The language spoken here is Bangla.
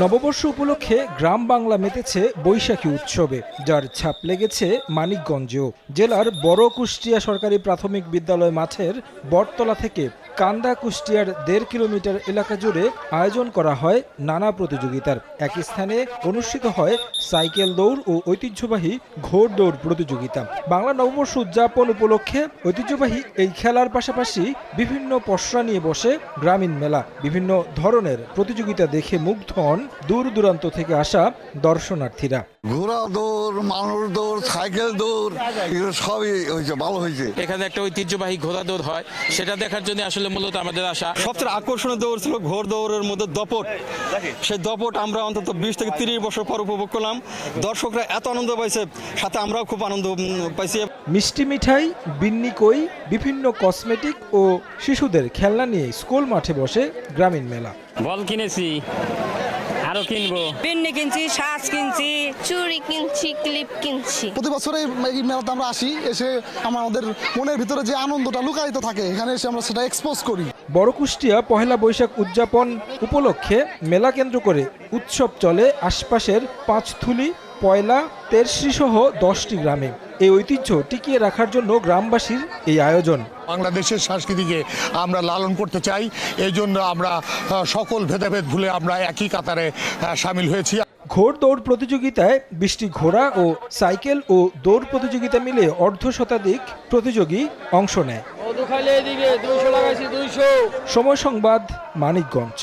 নববর্ষ উপলক্ষে গ্রাম বাংলা মেতেছে বৈশাখী উৎসবে, যার ছাপ লেগেছে মানিকগঞ্জেও। জেলার বড় কুষ্টিয়া সরকারি প্রাথমিক বিদ্যালয় মাঠের বটতলা থেকে কান্দা কুষ্টিয়ার ১.৫ কিলোমিটার এলাকা জুড়ে আয়োজন করা হয় নানা প্রতিযোগিতার। একই স্থানে অনুষ্ঠিত হয় সাইকেল দৌড় ও ঐতিহ্যবাহী ঘোড় দৌড় প্রতিযোগিতা। বাংলা নববর্ষ উদযাপন উপলক্ষে ঐতিহ্যবাহী এই খেলার পাশাপাশি বিভিন্ন পসরা নিয়ে বসে গ্রামীণ মেলা। বিভিন্ন ধরনের প্রতিযোগিতা দেখে মুগ্ধ হন দূর দূরান্ত থেকে আসা দর্শনার্থীরা। ঘোড়া দৌড়, মানুষ দৌড়, সাইকেল দৌড়, এগুলো সবই হয়েছে, ভালো হয়েছে। এখানে একটা ঐতিহ্যবাহী ঘোড়া দৌড় হয়, সেটা দেখার জন্য আসলে মূলত আমাদের আশা। সবচেয়ে আকর্ষণীয় দৌড় ছিল ঘোড় দৌড়ের মধ্যে দপট। সেই দপট আমরা অন্তত 20 থেকে 30 বছর পর উপভোগ করলাম। দর্শকরা এত আনন্দ পাইছে, সাথে আমরাও খুব আনন্দ পাইছি। মিষ্টি মিঠাই, বিন্নি কই, বিভিন্ন কসমেটিক ও শিশুদের খেলনা নিয়ে স্কুল মাঠে বসে গ্রামীণ মেলা। বল কিনেছি, আরো কিনবো। পিন্নি কিনছি, সাজ কিনছি, চুড়ি কিনছি, ক্লিপ কিনছি। প্রতি বছর এই মেলাতে আমরা আসি, এসে আমাদের মনের ভিতরে যে আনন্দটা লুকায়িত থাকে, এখানে এসে আমরা সেটা এক্সপোজ করি। বড় কুষ্টিয়া পহেলা বৈশাখ উদযাপন উপলক্ষে মেলা কেন্দ্র করে উৎসব চলে আশপাশের পাঁচথুলি, পয়লা, তেরশ্রী সহ 10টি গ্রামে। এই ঐতিহ্য টিকিয়ে রাখার জন্য গ্রামবাসীর এই আয়োজন। বাংলাদেশের সংস্কৃতিকে আমরা লালন করতে চাই, এই জন্য আমরা সকল ভেদাভেদ ভুলে আমরা একই কাতারে সামিল হয়েছি। ঘোড় দৌড় প্রতিযোগিতায় 20টি ঘোড়া ও সাইকেল ও দৌড় প্রতিযোগিতা মিলে অর্ধশতাধিক প্রতিযোগী অংশ নেয়। সময় সংবাদ, মানিকগঞ্জ।